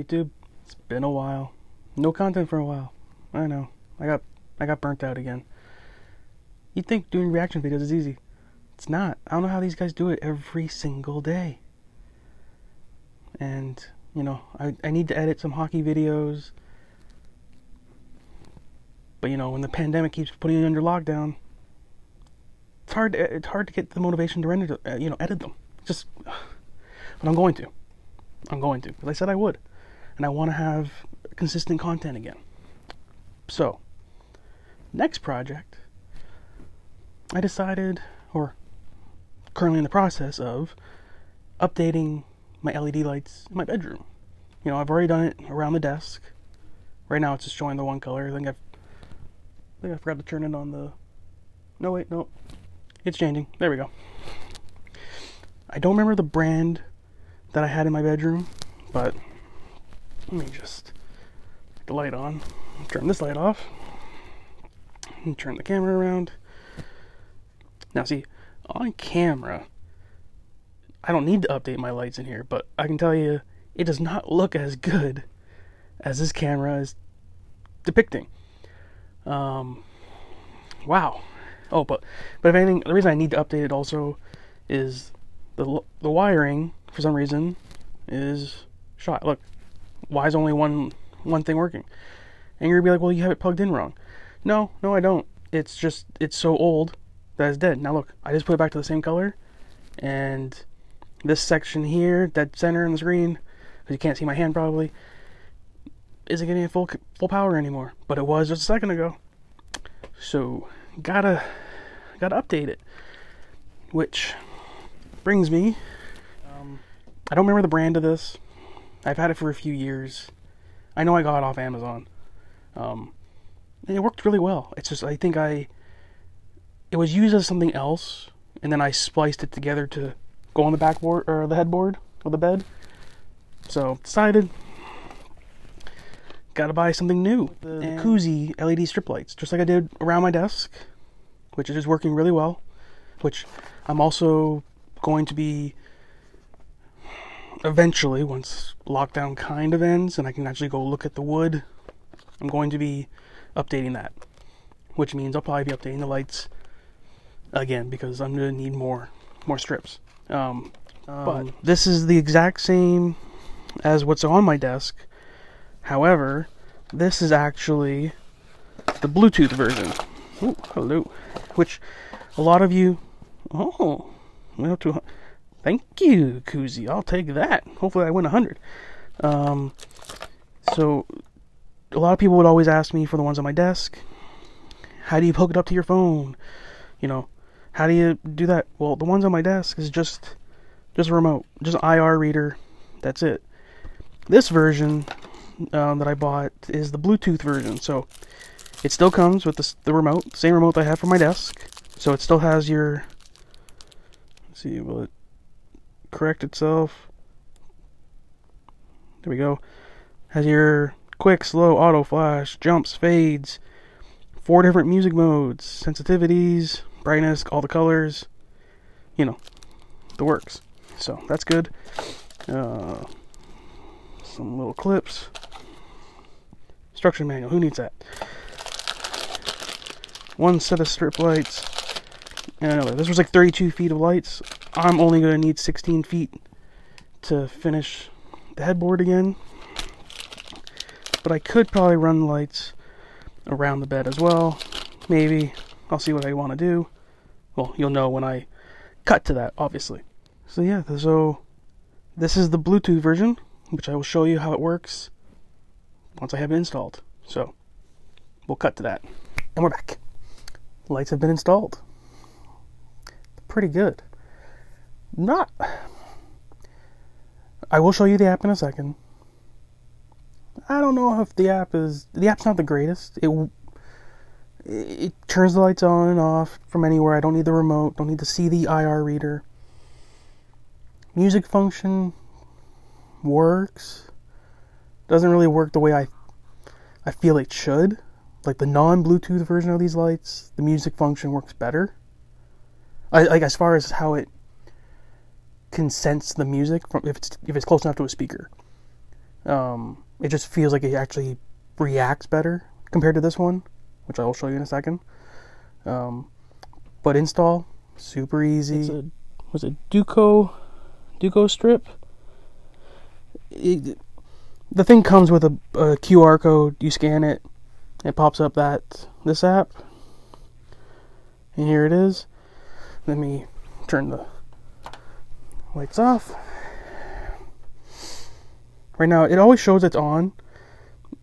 YouTube. It's been a while. No content for a while. I know. I got burnt out again. You'd think doing reaction videos is easy. It's not. I don't know how these guys do it every single day. And, you know, I need to edit some hockey videos. But, you know, when the pandemic keeps putting you under lockdown, it's hard to get the motivation to render, edit them. Just, but I'm going to. Because I said I would. And I want to have consistent content again. So, next project, I decided, or currently in the process of, updating my LED lights in my bedroom. You know, I've already done it around the desk. Right now it's just showing the one color. I think I forgot to turn it on the... No, wait, no. It's changing. There we go. I don't remember the brand that I had in my bedroom, but let me just get the light on. Turn this light off. And turn the camera around. Now see, on camera, I don't need to update my lights in here, but I can tell you, it does not look as good as this camera is depicting. Wow. Oh, but if anything, the reason I need to update it also is the wiring, for some reason, is shot. Look, why is only one thing working? And you're gonna be like, well, you have it plugged in wrong. No, I don't. It's just, it's so old that it's dead. Now look, I just put it back to the same color, and this section here, dead center on the screen, because you can't see my hand probably, isn't getting full power anymore. But it was just a second ago. So, gotta update it. Which brings me, I don't remember the brand of this. I've had it for a few years. I know I got it off Amazon. And it worked really well. It's just, I think it was used as something else, and then I spliced it together to go on the backboard, or the headboard of the bed. So, decided, gotta buy something new. The Kousee LED strip lights, just like I did around my desk, which is just working really well, which I'm also going to be, eventually, once lockdown kind of ends, and I can actually go look at the wood, I'm going to be updating that, which means I'll probably be updating the lights again, because I'm going to need more strips. But this is the exact same as what's on my desk. However, this is actually the Bluetooth version. Ooh, hello. Which a lot of you... Oh, thank you, Kousee. I'll take that. Hopefully I win 100. So, a lot of people would always ask me for the ones on my desk. How do you hook it up to your phone? You know, how do you do that? Well, the ones on my desk is just a remote. Just an IR reader. That's it. This version that I bought is the Bluetooth version. So, it still comes with the remote. Same remote I have for my desk. So, it still has your... Let's see, will it correct itself? There we go. Has your quick, slow, auto, flash, jumps, fades, 4 different music modes, sensitivities, brightness, all the colors, you know, the works. So that's good. Some little clips. Instruction manual, who needs that? 1 set of strip lights. And another. This was like 32 feet of lights. I'm only going to need 16 feet to finish the headboard again. But I could probably run lights around the bed as well. Maybe. I'll see what I want to do. Well, you'll know when I cut to that, obviously. So yeah, so this is the Bluetooth version, which I will show you how it works once I have it installed. So, we'll cut to that. And we're back. Lights have been installed. Pretty good. I will show you the app in a second. I don't know if the app's not the greatest. It turns the lights on and off from anywhere. I don't need the remote, don't need to see the IR reader. Music function works. Doesn't really work the way I feel it should. Like the non-Bluetooth version of these lights, the music function works better. Like as far as how it can sense the music from if it's close enough to a speaker. It just feels like it actually reacts better compared to this one, which I will show you in a second. But install, super easy. Was it Duco strip? The thing comes with a QR code. You scan it, it pops up this app, and here it is. Let me turn the lights off. Right now, it always shows it's on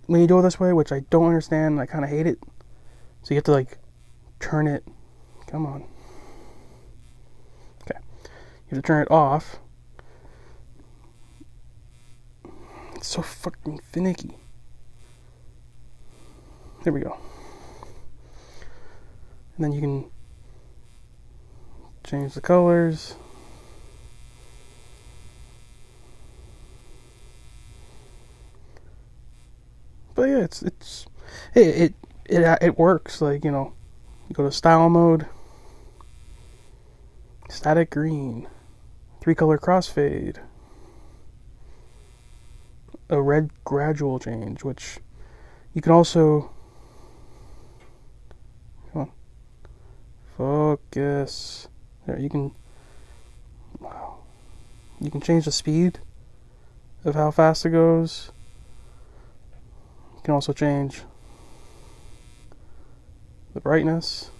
when you do it this way, which I don't understand. I kind of hate it. So you have to like turn it. Come on. Okay. You have to turn it off. It's so fucking finicky. There we go. And then you can change the colors. But yeah, it works. Like, you know, you go to style mode, static green, 3-color crossfade, a red gradual change, which you can also, come on, focus. There, you can change the speed of how fast it goes. You can also change the brightness.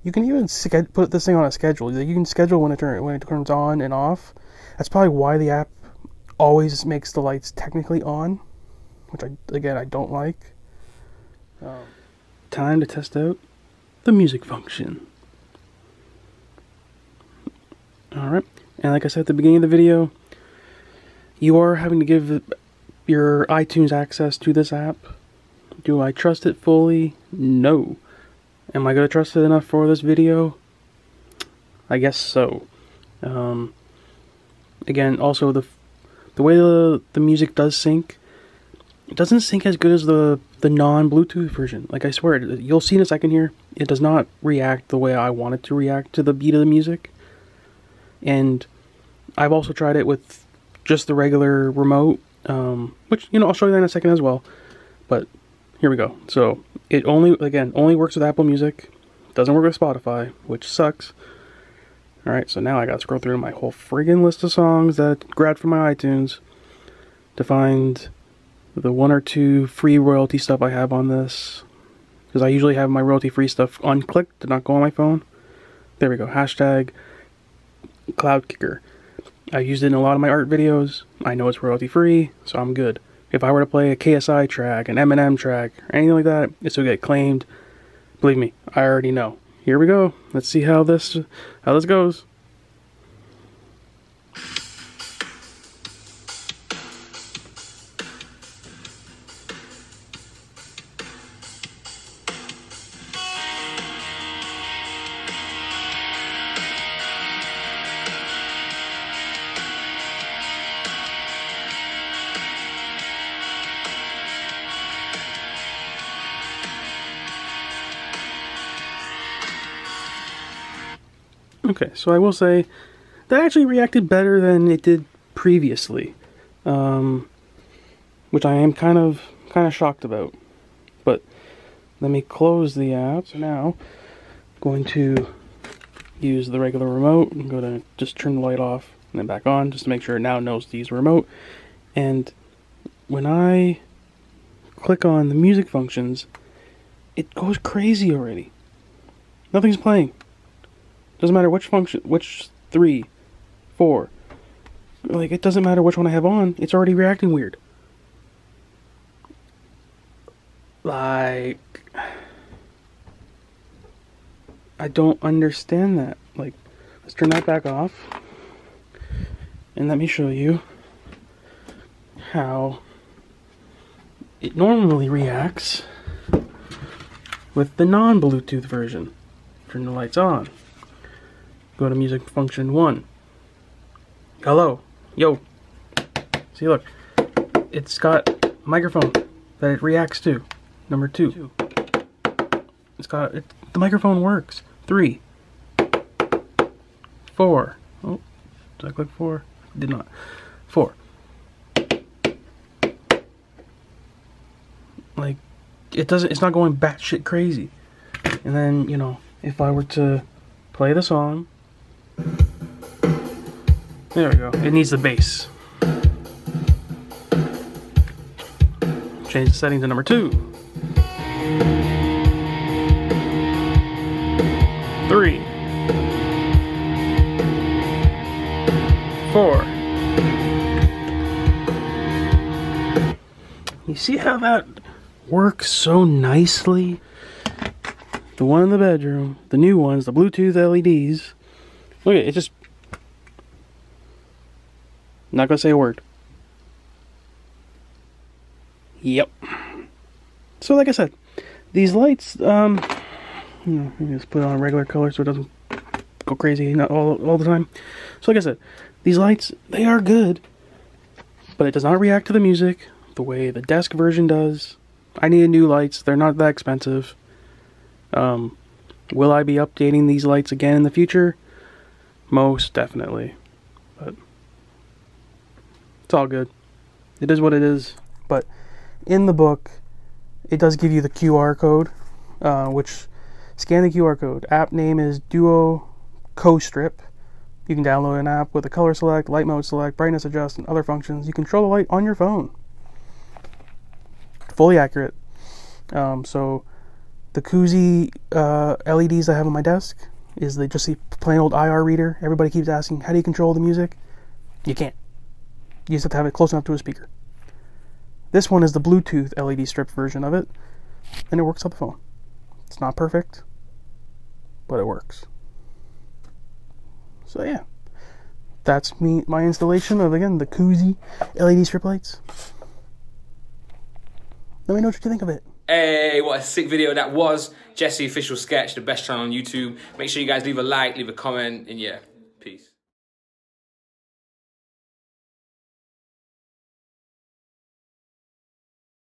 You can even put this thing on a schedule. You can schedule when it turns on and off. That's probably why the app always makes the lights technically on, which I don't like. Time to test out the music function. Alright, and like I said at the beginning of the video, you are having to give your iTunes access to this app. Do I trust it fully? No. Am I going to trust it enough for this video? I guess so. Again, also the way the music does sync, it doesn't sync as good as the non-Bluetooth version. Like, I swear, you'll see in a second here, it does not react the way I want it to react to the beat of the music. And I've also tried it with just the regular remote, which, you know, I'll show you that in a second as well. But here we go. So it only works with Apple Music. Doesn't work with Spotify, which sucks. Alright, so now I gotta scroll through my whole friggin' list of songs that I grabbed from my iTunes to find the 1 or 2 free royalty stuff I have on this. Because I usually have my royalty free stuff unclicked to not go on my phone. There we go. Hashtag Cloud Kicker. I used it in a lot of my art videos. I know it's royalty free, so I'm good. If I were to play a KSI track, an Eminem track, or anything like that, this will get claimed. Believe me, I already know. Here we go. Let's see how this goes. Okay, so I will say that actually reacted better than it did previously, which I am kind of shocked about. But let me close the app. So now I'm going to use the regular remote. I'm going to just turn the light off and then back on just to make sure it now knows to use the remote. And when I click on the music functions, it goes crazy already. Nothing's playing. Doesn't matter which function, which 3, 4. Like, it doesn't matter which one I have on. It's already reacting weird. Like, I don't understand that. Like, let's turn that back off. And let me show you how it normally reacts with the non-Bluetooth version. Turn the lights on. Go to music function 1. Hello. Yo. See, look. It's got a microphone that it reacts to. Number 2. It's got the microphone works. 3. 4. Oh, Did I click 4? Did not. 4. Like, it's not going batshit crazy. And then, you know, if I were to play the song, there we go. It needs the bass. Change the setting to number 2. 3. 4. You see how that works so nicely? The one in the bedroom, the new ones, the Bluetooth LEDs. Look at it, just... Not gonna say a word. Yep. So like I said, these lights, you know, you just put it on a regular color so it doesn't go crazy not all the time. So like I said, these lights, they are good, but it does not react to the music the way the desk version does. I needed new lights. They're not that expensive. Will I be updating these lights again in the future? Most definitely. But it's all good. It is what it is. But in the book, it does give you the QR code, which scan the QR code. App name is Duo Co-Strip. You can download an app with a color select, light mode select, brightness adjust, and other functions. You control the light on your phone. Fully accurate. So the Kousee LEDs I have on my desk is they just see plain old IR reader. Everybody keeps asking, how do you control the music? You can't. You just have to have it close enough to a speaker. This one is the Bluetooth LED strip version of it, and it works on the phone. It's not perfect, but it works. So yeah, that's my installation of, again, the Kousee LED strip lights. Let me know what you think of it. Hey, what a sick video that was. Jesse Official Sketch, the best channel on YouTube. Make sure you guys leave a like, leave a comment, and yeah.